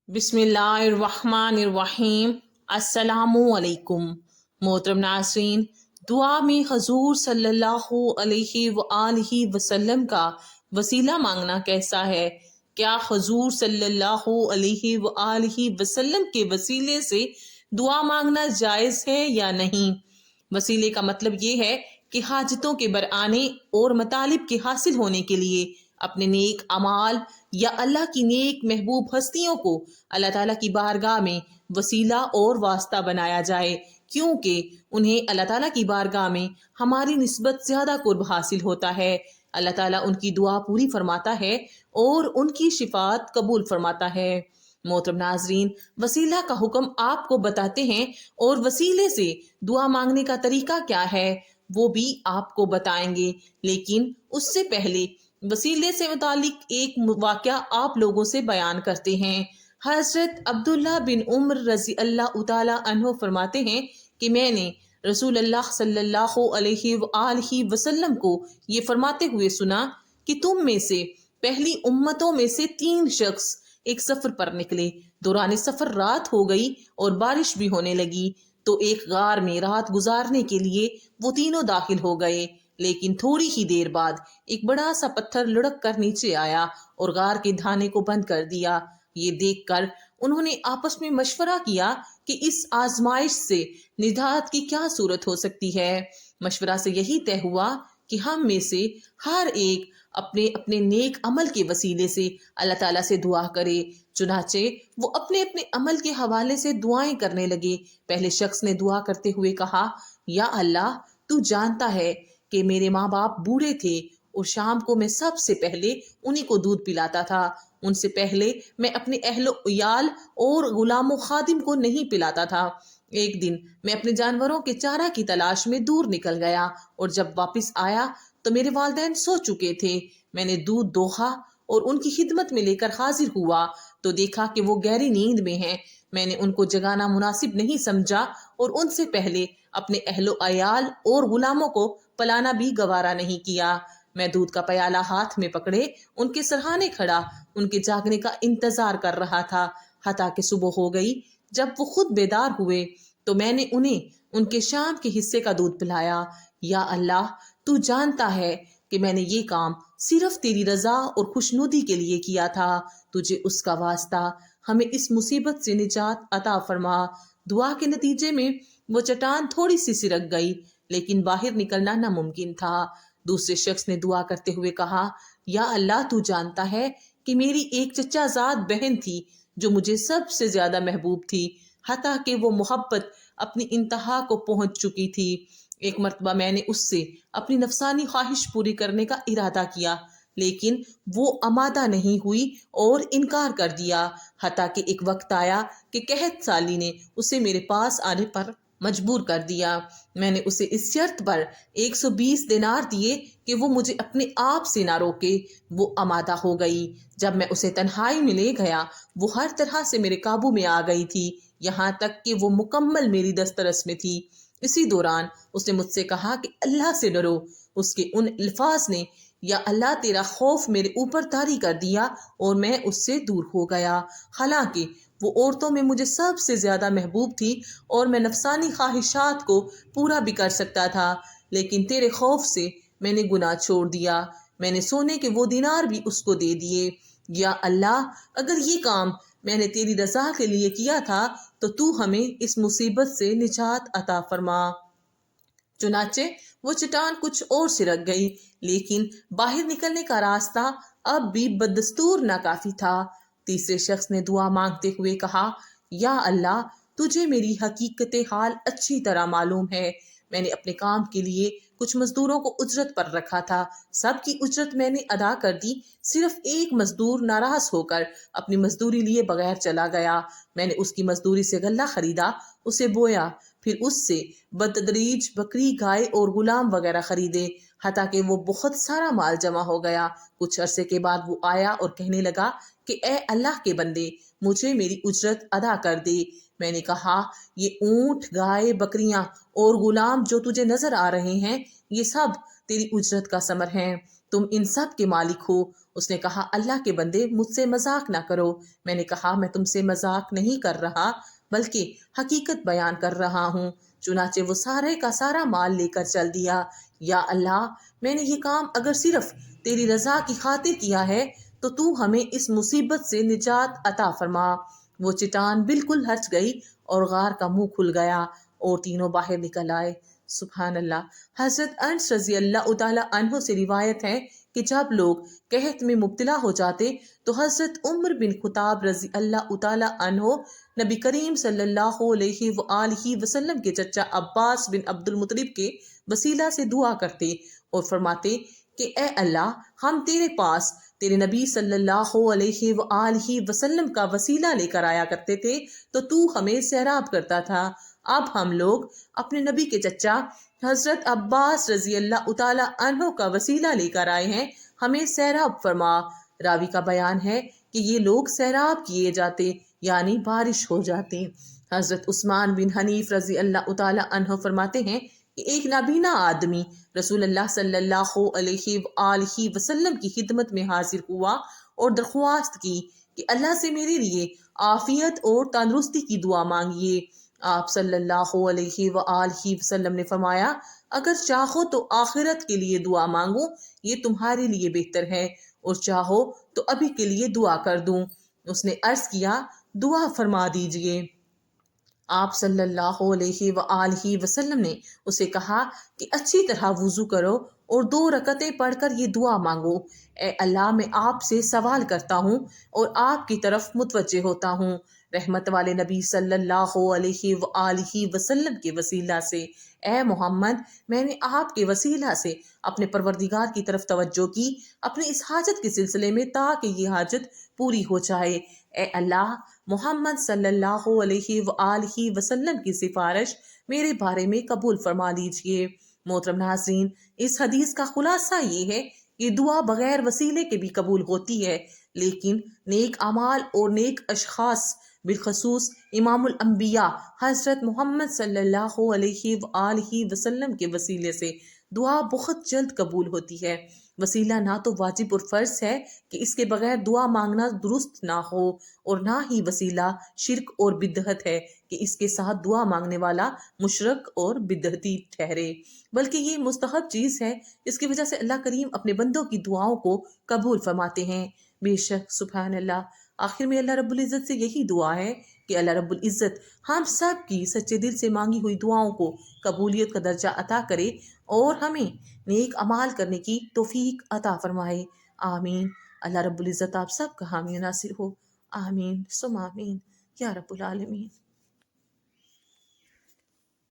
बिस्मिल्लाहिर्रहमानिर्रहीम। अस्सलामुअलैकुम। मोहतरम नाज़रीन, दुआ में हजूर सल्लल्लाहु अलैहि वसल्लम का वसीला मांगना कैसा है? क्या हजूर सल्लल्लाहु अलैहि वसल्लम के वसीले से दुआ मांगना जायज़ है या नहीं? वसीले का मतलब ये है कि हाजतों के बरआने और मतालिब के हासिल होने के लिए अपने नेक अमाल या अल्लाह की नेक महबूब हस्तियों को अल्लाह ताला की बारगाह में वसीला और वास्ता बनाया जाए, क्योंकि उन्हें अल्लाह ताला की बारगाह में हमारी निस्बत ज़्यादा कुर्ब हासिल होता है। अल्लाह ताला उनकी दुआ पूरी फरमाता है और उनकी शिफात कबूल फरमाता है। मोहतरम नाजरीन, वसीला का हुक्म आपको बताते हैं और वसीले से दुआ मांगने का तरीका क्या है वो भी आपको बताएंगे, लेकिन उससे पहले वसीले से मुतालिक एक वाक़या आप लोगों से बयान करते हैं। हज़रत अब्दुल्ला बिन उम्र रज़ी अल्लाह तआला अन्हु फरमाते हैं कि मैंने रसूल अल्लाह सल्लल्लाहु अलैहि वसल्लम को ये फरमाते हुए सुना कि तुम में से पहली उम्मतों में से 3 शख्स एक सफर पर निकले। दौरान सफर रात हो गई और बारिश भी होने लगी, तो एक गार में रात गुजारने के लिए वो तीनों दाखिल हो गए। लेकिन थोड़ी ही देर बाद एक बड़ा सा पत्थर लुढ़क कर नीचे आया और गार के धाने को बंद कर दिया। ये देखकर उन्होंने आपस में मशवरा किया कि इस आजमाइश से निजात की क्या सूरत हो सकती है। मशवरा से यही तय हुआ कि हम में से हर एक अपने अपने नेक अमल के वसीले से अल्लाह ताला से दुआ करे। चुनाचे वो अपने अपने अमल के हवाले से दुआएं करने लगे। पहले शख्स ने दुआ करते हुए कहा, या अल्लाह, तू जानता है कि मेरे माँ बाप बूढ़े थे और शाम को मैं सबसे पहले उन्हीं को दूध पिलाता था। उनसे पहले मैं अपने अहलो याल और गुलामो खादिम को नहीं पिलाता था। एक दिन मैं अपने जानवरों के चारा की तलाश में दूर निकल गया और जब वापस आया तो मेरे वालिदैन सो चुके थे। मैंने दूध दोहा और उनकी खिदमत में लेकर हाजिर हुआ तो देखा कि वो गहरी नींद में हैं। मैंने उनको जगाना मुनासिब नहीं समझा और उनसे पहले अपने अहलो अयाल और गुलामों को पलाना भी गवारा नहीं किया। मैं दूध का प्याला हाथ में पकड़े उनके सरहाने खड़ा उनके जागने का इंतजार कर रहा था। हता कि सुबह हो गई। जब वो खुद बेदार हुए तो मैंने उन्हें उनके शाम के हिस्से का दूध पिलाया। या अल्लाह, तू जानता है कि मैंने ये काम सिर्फ तेरी रजा और खुशनुदी के लिए किया था। तुझे उसका वास्ता हमें इस मुसीबत से निजात अता फरमा। दुआ के नतीजे में वो चट्टान थोड़ी सी सिरक गई, लेकिन बाहर निकलना नामुमकिन था। दूसरे शख्स ने दुआ करते हुए कहा, या अल्लाह, तू जानता है कि मेरी एक चचाजाद बहन थी जो मुझे सबसे ज्यादा महबूब थी, हता कि वो मोहब्बत अपनी इंतहा को पहुंच चुकी थी। एक मर्तबा मैंने उससे अपनी नफसानी ख्वाहिश पूरी करने का इरादा किया, लेकिन वो आमादा नहीं हुई और इनकार कर दिया। हता कि एक वक्त आया कि कहत साली ने उसे मेरे पास आने पर मजबूर कर दिया। मैंने उसे इस शर्त पर 120 दिनार दिए कि वो मुझे अपने आप से ना रोके। वो आमादा हो गई। जब मैं उसे तन्हाई में ले गया वो हर तरह से मेरे काबू में आ गई थी, यहाँ तक कि वो मुकम्मल मेरी दस्तरस में थी। इसी दौरान उसने मुझसे कहा कि अल्लाह से डरो। उसके उन अल्फाज ने या अल्लाह तेरा खौफ मेरे ऊपर तारी कर दिया और मैं उससे दूर हो गया। हालांकि वो औरतों में मुझे सबसे ज्यादा महबूब थी और मैं नफसानी ख्वाहिशात को पूरा भी कर सकता था, लेकिन तेरे खौफ से मैंने गुनाह छोड़ दिया। मैंने सोने के वो दिनार भी उसको दे दिए। या अल्लाह, अगर ये काम मैंने तेरी रजा के लिए किया था तो तू हमें इस मुसीबत से निजात अता फरमा। चुनाचे वो चट्टान कुछ और सिरक गई, लेकिन बाहर निकलने का रास्ता अब भी बदस्तूर नाकाफी था। तीसरे शख्स ने दुआ मांगते हुए कहा, या अल्लाह, तुझे मेरी हकीकत हाल अच्छी तरह मालूम है। मैंने अपने काम के लिए कुछ मजदूरों को उजरत पर रखा था। सबकी उजरत मैंने अदा कर दी। सिर्फ एक मजदूर नाराज होकर अपनी मजदूरी लिए बगैर चला गया। मैंने उसकी मजदूरी से गल्ला खरीदा, उसे बोया, फिर उससे बतदरीज बकरी, गाय और गुलाम वगैरह खरीदे, हता कि वो बहुत सारा माल जमा हो गया। कुछ अरसे के बाद वो आया और कहने लगा कि ए अल्लाह के बंदे, मुझे मेरी उजरत अदा कर दे। मैंने कहा, ये ऊंट, गाय, बकरियां और गुलाम जो तुझे नजर आ रहे हैं ये सब तेरी उजरत का समर हैं। तुम इन सब के मालिक हो اس نے کہا اللہ کے بندے مجھ سے مذاق نہ کرو۔ میں نے کہا میں تم سے مذاق نہیں کر رہا بلکہ حقیقت بیان کر رہا ہوں۔ چنانچہ وہ سارے کا سارا مال لے کر چل دیا۔ یا اللہ میں نے یہ کام اگر صرف تیری رضا کی خاطر کیا ہے تو تو ہمیں اس مصیبت سے نجات عطا فرما۔ وہ چٹان بالکل ہٹ گئی اور غار کا منہ کھل گیا اور تینوں باہر نکل آئے۔ سبحان اللہ۔ حضرت انس رضی اللہ تعالی عنہ سے روایت ہے کہ جب لوگ قحط میں مبتلا ہو جاتے تو حضرت عمر بن خطاب رضی اللہ تعالی عنہ نبی کریم صلی اللہ علیہ وآلہ وسلم کے چچا عباس بن عبد المطلب کے وسیلہ سے دعا کرتے اور فرماتے کہ اے اللہ ہم تیرے پاس تیرے نبی صلی اللہ علیہ وآلہ وسلم کا وسیلہ لے کر آیا کرتے تھے تو تو ہمیں سیراب کرتا تھا۔ اب ہم لوگ اپنے نبی کے چچا حضرت عباس رضی اللہ تعالی عنہ کا وسیلہ لے کر آئے ہیں، ہمیں سیراب فرما۔ راوی کا بیان ہے کہ یہ لوگ سیراب کیے جاتے یعنی بارش ہو جاتی۔ حضرت عثمان بن حنیف رضی اللہ تعالی عنہ فرماتے ہیں کہ ایک نابینا آدمی رسول اللہ صلی اللہ علیہ وآلہ وسلم کی خدمت میں حاضر ہوا اور درخواست کی کہ اللہ سے میرے لیے عافیت اور تندرستی کی دعا مانگیے۔ آپ صلی اللہ علیہ وآلہ وسلم نے فرمایا اگر چاہو تو آخرت کے لیے دعا مانگو، یہ تمہارے لیے بہتر ہے، اور چاہو تو ابھی کے لیے دعا کر دوں۔ اس نے عرض کیا دعا فرما دیجئے۔ آپ صلی اللہ علیہ وآلہ وسلم نے اسے کہا کہ اچھی طرح وضو کرو اور 2 رکعتیں پڑھ کر یہ دعا مانگو، اے اللہ میں آپ سے سوال کرتا ہوں اور آپ کی طرف متوجہ ہوتا ہوں رحمت والے نبی صلی اللہ علیہ وآلہ وسلم کے وسیلہ سے۔ اے محمد میں نے آپ کے وسیلہ سے اپنے پروردگار کی طرف توجہ کی اپنے اس حاجت کے سلسلے میں تاکہ یہ حاجت پوری ہو جائے۔ اے اللہ محمد صلی اللہ علیہ وآلہ وسلم کی سفارش میرے بارے میں قبول فرما لیجئے۔ محترم ناظرین، اس حدیث کا خلاصہ یہ ہے کہ دعا بغیر وسیلے کے بھی قبول ہوتی ہے، لیکن نیک اعمال اور نیک اشخاص بالخصوص امام الانبیاء حضرت محمد صلی اللہ علیہ وآلہ وسلم کے وسیلے سے دعا بہت جلد قبول ہوتی ہے۔ وسیلہ نہ تو واجب اور فرض ہے کہ اس کے بغیر دعا مانگنا درست نہ ہو، اور نہ ہی وسیلہ شرک اور بدعت ہے کہ اس کے ساتھ دعا مانگنے والا مشرک اور بدعتی ٹھہرے، بلکہ یہ مستحب چیز ہے، اس کی وجہ سے اللہ کریم اپنے بندوں کی دعاؤں کو قبول فرماتے ہیں۔ بے شک سبحان اللہ۔ آخر میں اللہ رب العزت سے یہی دعا ہے کہ اللہ رب العزت ہم سب کی سچے دل سے مانگی ہوئی دعاؤں کو قبولیت کا درجہ عطا کرے اور ہمیں نیک اعمال کرنے کی توفیق عطا فرمائے۔ آمین۔ اللہ رب العزت آپ سب کا حامی و ناصر ہو۔ آمین ثم آمین یا رب العالمین۔